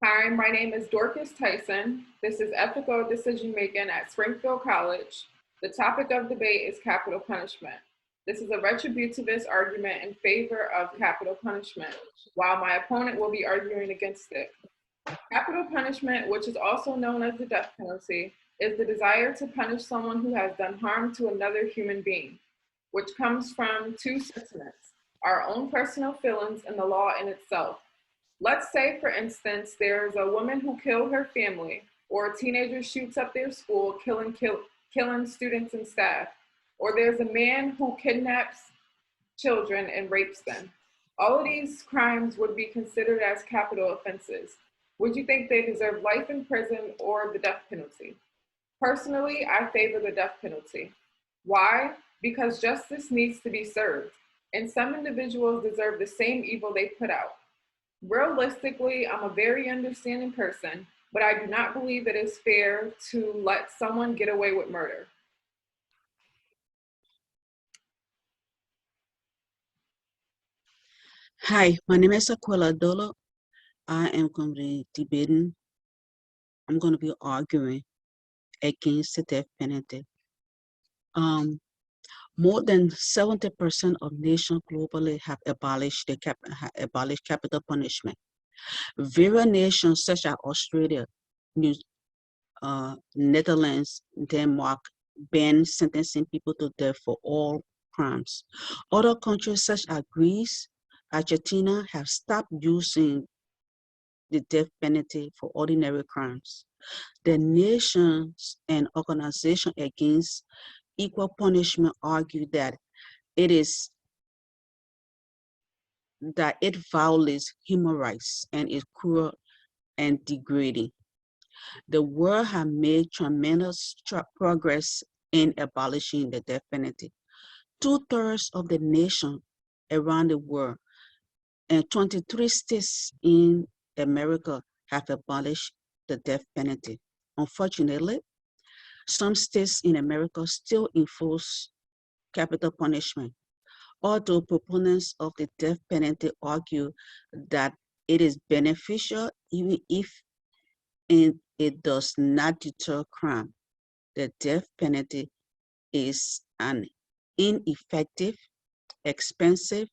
Hi, my name is Dorcas Tyson. This is Ethical Decision Making at Springfield College. The topic of debate is capital punishment. This is a retributivist argument in favor of capital punishment, while my opponent will be arguing against it. Capital punishment, which is also known as the death penalty, is the desire to punish someone who has done harm to another human being, which comes from two sentiments: our own personal feelings and the law in itself. Let's say, for instance, there's a woman who killed her family, or a teenager shoots up their school, killing students and staff, or there's a man who kidnaps children and rapes them. All of these crimes would be considered as capital offenses. Would you think they deserve life in prison or the death penalty? Personally, I favor the death penalty. Why? Because justice needs to be served, and some individuals deserve the same evil they put out. Realistically, I'm a very understanding person, but I do not believe it is fair to let someone get away with murder. Hi, my name is Aquila Dolo. I am going to be debating, I'm going to be arguing against the death penalty. More than 70% of nations globally have abolished capital punishment. Various nations such as Australia, Netherlands, Denmark ban sentencing people to death for all crimes. Other countries such as Greece, Argentina have stopped using the death penalty for ordinary crimes. The nations and organizations against equal punishment argue that it violates human rights and is cruel and degrading. The world has made tremendous progress in abolishing the death penalty. 2/3 of the nation around the world and 23 states in America have abolished the death penalty. Unfortunately, some states in America still enforce capital punishment, although proponents of the death penalty argue that it is beneficial even if it does not deter crime. The death penalty is an ineffective, expensive,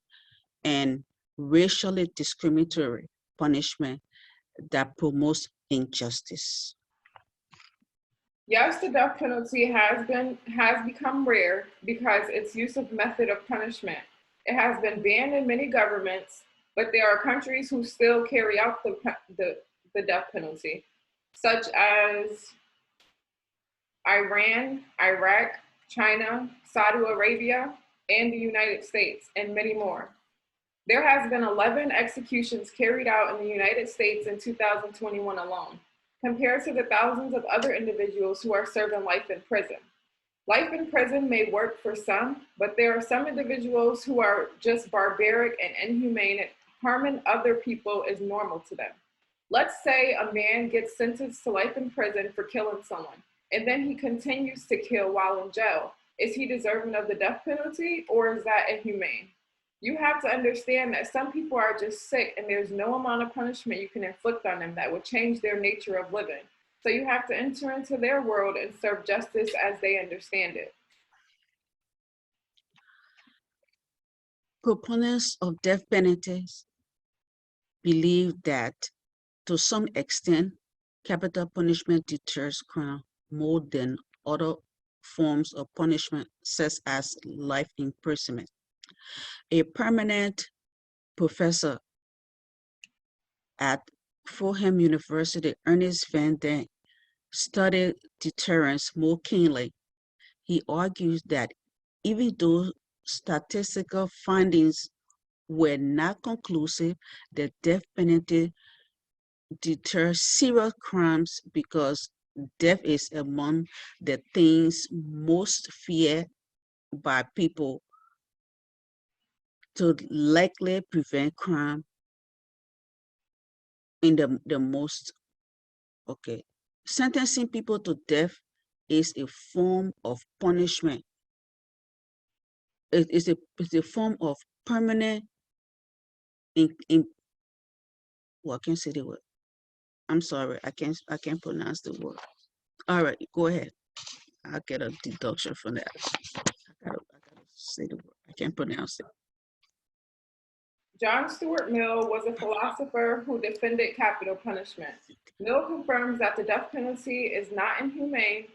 and racially discriminatory punishment that promotes injustice. Yes, the death penalty has become rare because its use of method of punishment. It has been banned in many governments, but there are countries who still carry out the death penalty, such as Iran, Iraq, China, Saudi Arabia, and the United States, and many more. There has been 11 executions carried out in the United States in 2021 alone, compared to the thousands of other individuals who are serving life in prison. Life in prison may work for some, but there are some individuals who are just barbaric and inhumane, and harming other people is normal to them. Let's say a man gets sentenced to life in prison for killing someone, and then he continues to kill while in jail. Is he deserving of the death penalty, or is that inhumane? You have to understand that some people are just sick, and there's no amount of punishment you can inflict on them that would change their nature of living. So you have to enter into their world and serve justice as they understand it. Proponents of death penalties believe that, to some extent, capital punishment deters crime more than other forms of punishment, such as life imprisonment. A permanent professor at Fordham University, Ernest Van Dijk, studied deterrence more keenly. He argues that even though statistical findings were not conclusive, the death penalty deters serious crimes because death is among the things most feared by people to likely prevent crime in the most, okay. Sentencing people to death is a form of punishment. It's a form of permanent in well, I can't say the word. I'm sorry, I can't pronounce the word. All right, go ahead. I'll get a deduction from that. I gotta say the word. I can't pronounce it. John Stuart Mill was a philosopher who defended capital punishment. Mill confirms that the death penalty is not inhumane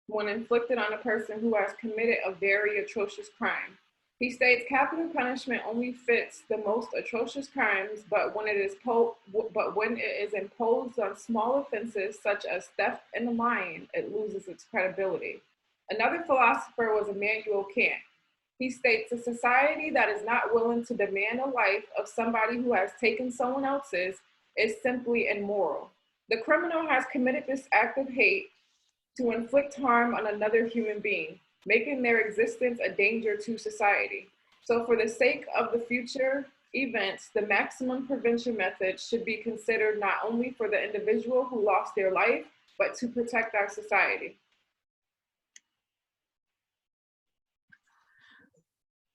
when inflicted on a person who has committed a very atrocious crime. He states capital punishment only fits the most atrocious crimes, but when it is imposed on small offenses such as theft and lying, it loses its credibility. Another philosopher was Immanuel Kant. He states a society that is not willing to demand a life of somebody who has taken someone else's is simply immoral. The criminal has committed this act of hate to inflict harm on another human being, making their existence a danger to society. So, for the sake of the future events, the maximum prevention method should be considered not only for the individual who lost their life, but to protect our society.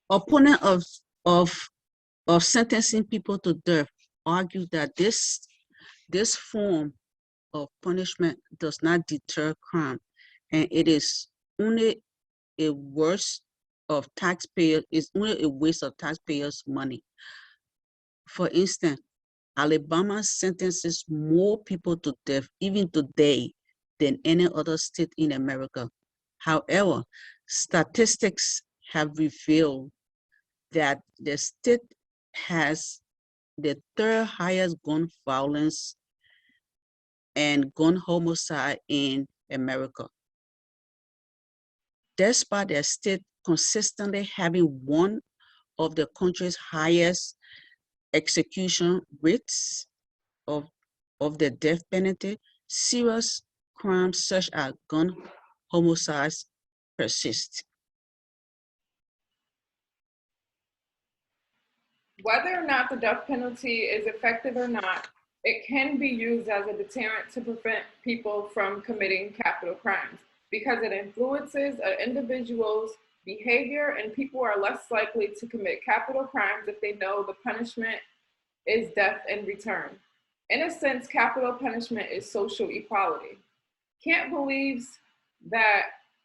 Opponent of of sentencing people to death argue that this form of punishment does not deter crime, and it is only a waste of taxpayer is only a waste of taxpayers' money. For instance, Alabama sentences more people to death even today than any other state in America. However, statistics have revealed that the state has the third highest gun violence and gun homicide in America. Despite the state consistently having one of the country's highest execution rates of the death penalty, serious crimes such as gun homicides persist. Whether or not the death penalty is effective or not, it can be used as a deterrent to prevent people from committing capital crimes because it influences an individual's behavior and people are less likely to commit capital crimes if they know the punishment is death in return. In a sense, capital punishment is social equality. Kant believes that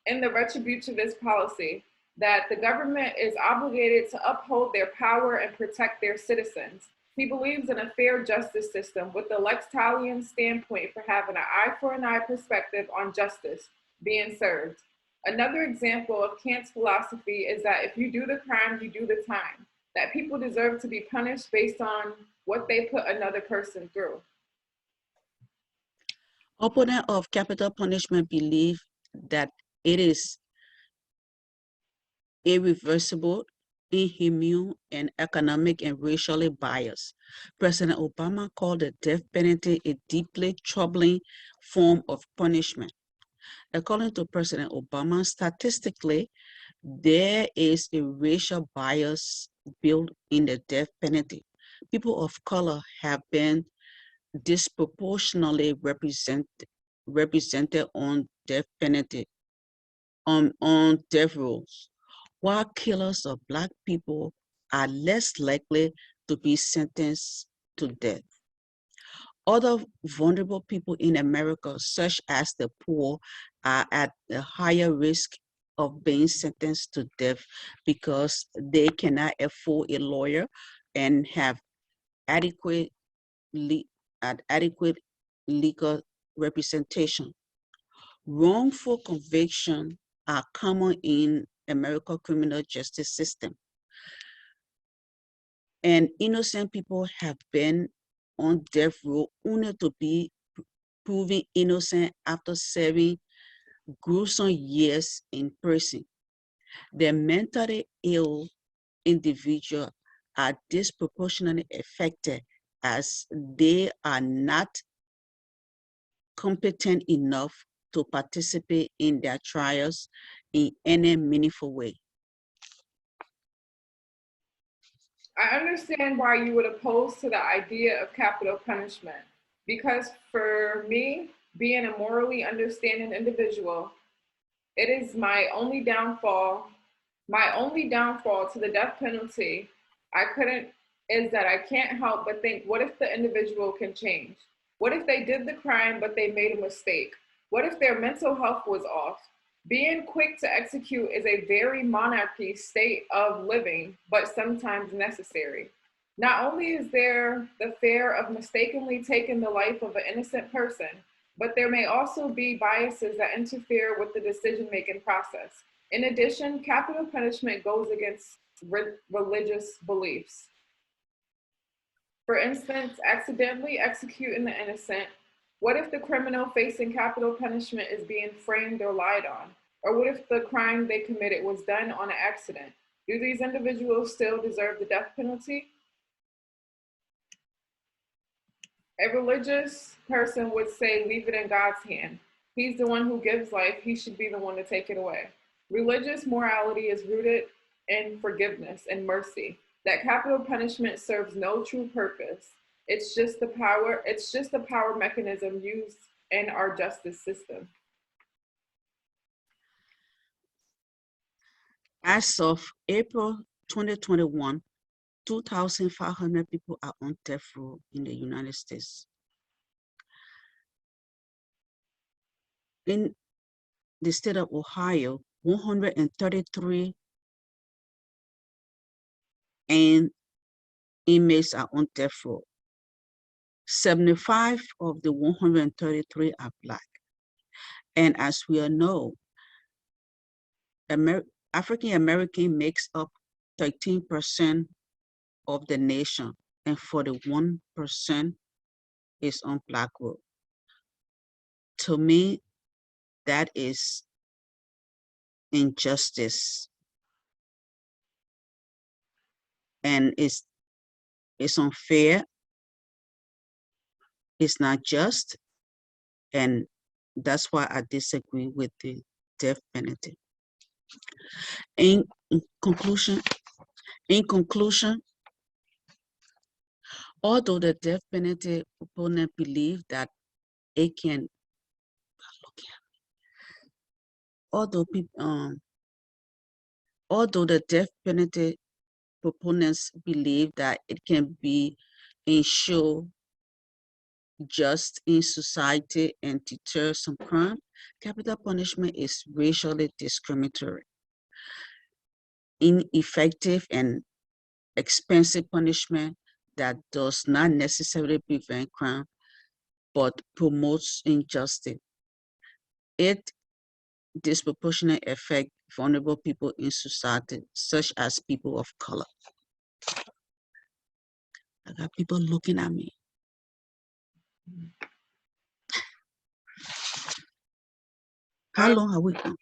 in the retributivist policy, that the government is obligated to uphold their power and protect their citizens. He believes in a fair justice system with the Lex Talionis standpoint for having an eye for an eye perspective on justice being served. Another example of Kant's philosophy is that if you do the crime, you do the time, that people deserve to be punished based on what they put another person through. Opponents of capital punishment believe that it is irreversible, inhumane, and economic and racially biased. President Obama called the death penalty a deeply troubling form of punishment. According to President Obama, statistically, there is a racial bias built in the death penalty. People of color have been disproportionately represented on death penalty on death rows, while killers of Black people are less likely to be sentenced to death. Other vulnerable people in America, such as the poor, are at a higher risk of being sentenced to death because they cannot afford a lawyer and have adequate adequate legal representation. Wrongful conviction are common in American criminal justice system. And innocent people have been on death row only to be proven innocent after serving gruesome years in prison. The mentally ill individuals are disproportionately affected as they are not competent enough to participate in their trials in any meaningful way. I understand why you would oppose to the idea of capital punishment because for me, being a morally understanding individual, it is my only downfall to the death penalty. I couldn't is that I can't help but think, what if the individual can change? What if they did the crime, but they made a mistake? What if their mental health was off? Being quick to execute is a very monarchy state of living, but sometimes necessary. Not only is there the fear of mistakenly taking the life of an innocent person, but there may also be biases that interfere with the decision making process. In addition, capital punishment goes against religious beliefs. For instance, accidentally executing the innocent. What if the criminal facing capital punishment is being framed or lied on? Or what if the crime they committed was done on an accident? Do these individuals still deserve the death penalty? A religious person would say, leave it in God's hand. He's the one who gives life. He should be the one to take it away. Religious morality is rooted in forgiveness and mercy. That capital punishment serves no true purpose. It's just a power mechanism used in our justice system. As of April 2021, 2,500 people are on death row in the United States. In the state of Ohio, 133 inmates are on death row. 75 of the 133 are Black. And as we all know, African American makes up 13% of the nation, and 41% is on Black row. To me, that is injustice, and it's unfair, it's not just, and that's why I disagree with the death penalty. In conclusion, although the death penalty proponent believe that it can, although the death penalty proponents believe that it can be ensure just in society and deter some crime, capital punishment is racially discriminatory, ineffective, and expensive punishment that does not necessarily prevent crime, but promotes injustice. It disproportionately affects vulnerable people in society, such as people of color. I got people looking at me. How long have we gone?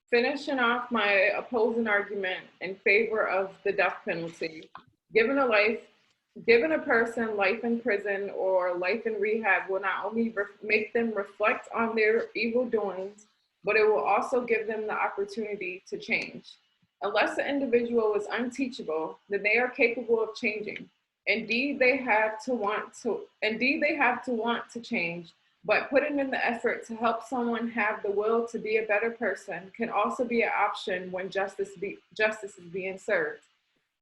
Finishing off my opposing argument in favor of the death penalty, given a person life in prison or life in rehab will not only make them reflect on their evil doings, but it will also give them the opportunity to change. Unless the individual is unteachable, then they are capable of changing. Indeed, they have to want to change, but putting in the effort to help someone have the will to be a better person can also be an option when justice is being served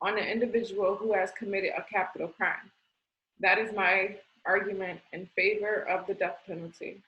on an individual who has committed a capital crime. That is my argument in favor of the death penalty.